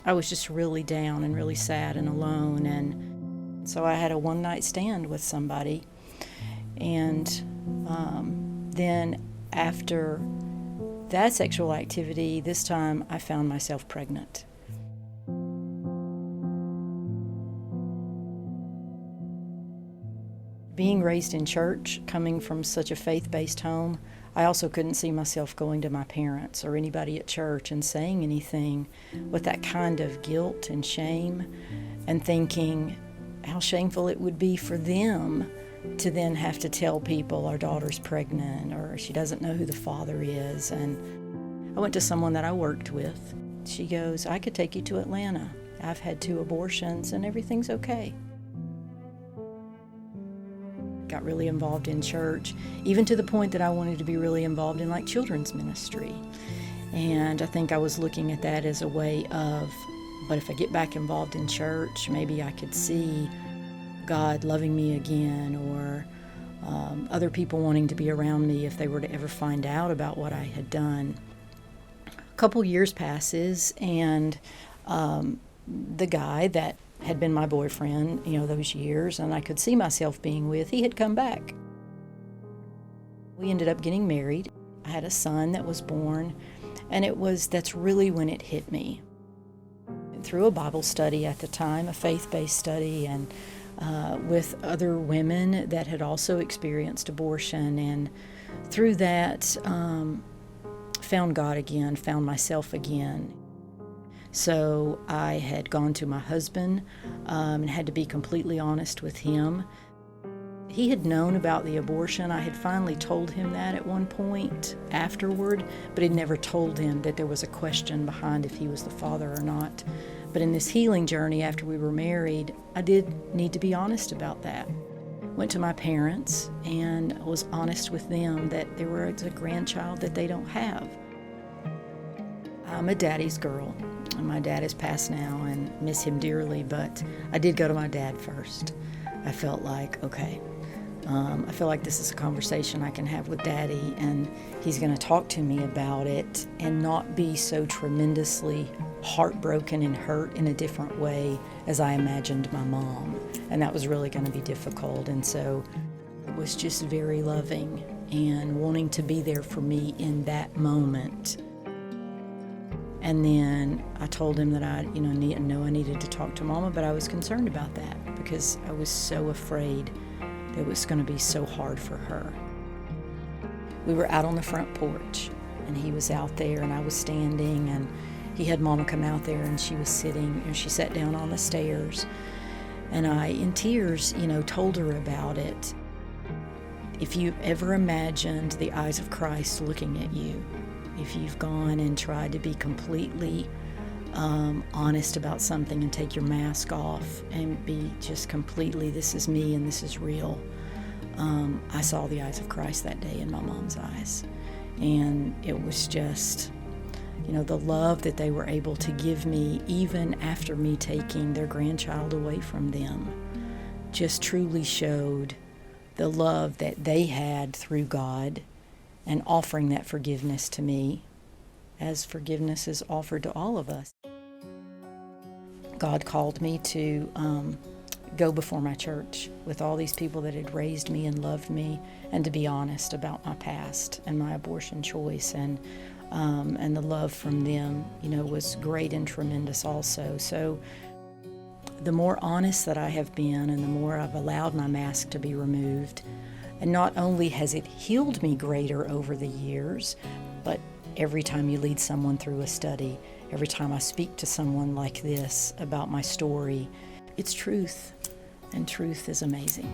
I was just really down and really sad and alone. And so I had a one-night stand with somebody. And then after that sexual activity, this time I found myself pregnant. Being raised in church, coming from such a faith-based home, I also couldn't see myself going to my parents or anybody at church and saying anything with that kind of guilt and shame, and thinking how shameful it would be for them to then have to tell people our daughter's pregnant or she doesn't know who the father is. And I went to someone that I worked with. She goes, "I could take you to Atlanta. I've had 2 abortions and everything's okay." Got really involved in church, even to the point that I wanted to be really involved in like children's ministry. And I think I was looking at that as a way of, but if I get back involved in church, maybe I could see God loving me again, or other people wanting to be around me if they were to ever find out about what I had done. A couple years passes, and the guy that had been my boyfriend, those years, and I could see myself being with, he had come back. We ended up getting married. I had a son that was born, and that's really when it hit me. Through a Bible study at the time, a faith-based study, and with other women that had also experienced abortion, and through that, found God again, found myself again. So I had gone to my husband and had to be completely honest with him. He had known about the abortion. I had finally told him that at one point afterward, but had never told him that there was a question behind if he was the father or not. But in this healing journey after we were married, I did need to be honest about that. Went to my parents and was honest with them that there was a grandchild that they don't have. I'm a daddy's girl. My dad has passed now and miss him dearly, but I did go to my dad first. I felt like, okay, I feel like this is a conversation I can have with Daddy, and he's going to talk to me about it and not be so tremendously heartbroken and hurt in a different way as I imagined my mom. And that was really going to be difficult. And so it was just very loving and wanting to be there for me in that moment. And then I told him that I needed to talk to Mama, but I was concerned about that because I was so afraid that it was going to be so hard for her. We were out on the front porch, and he was out there, and I was standing, and he had Mama come out there, and she was sitting, and she sat down on the stairs, and I, in tears, told her about it. If you've ever imagined the eyes of Christ looking at you, if you've gone and tried to be completely honest about something and take your mask off and be just completely, this is me and this is real. I saw the eyes of Christ that day in my mom's eyes. And it was just, the love that they were able to give me even after me taking their grandchild away from them just truly showed the love that they had through God and offering that forgiveness to me, as forgiveness is offered to all of us. God called me to go before my church with all these people that had raised me and loved me, and to be honest about my past and my abortion choice, and the love from them, was great and tremendous also. So the more honest that I have been, and the more I've allowed my mask to be removed, and not only has it healed me greater over the years, but every time you lead someone through a study, every time I speak to someone like this about my story, it's truth, and truth is amazing.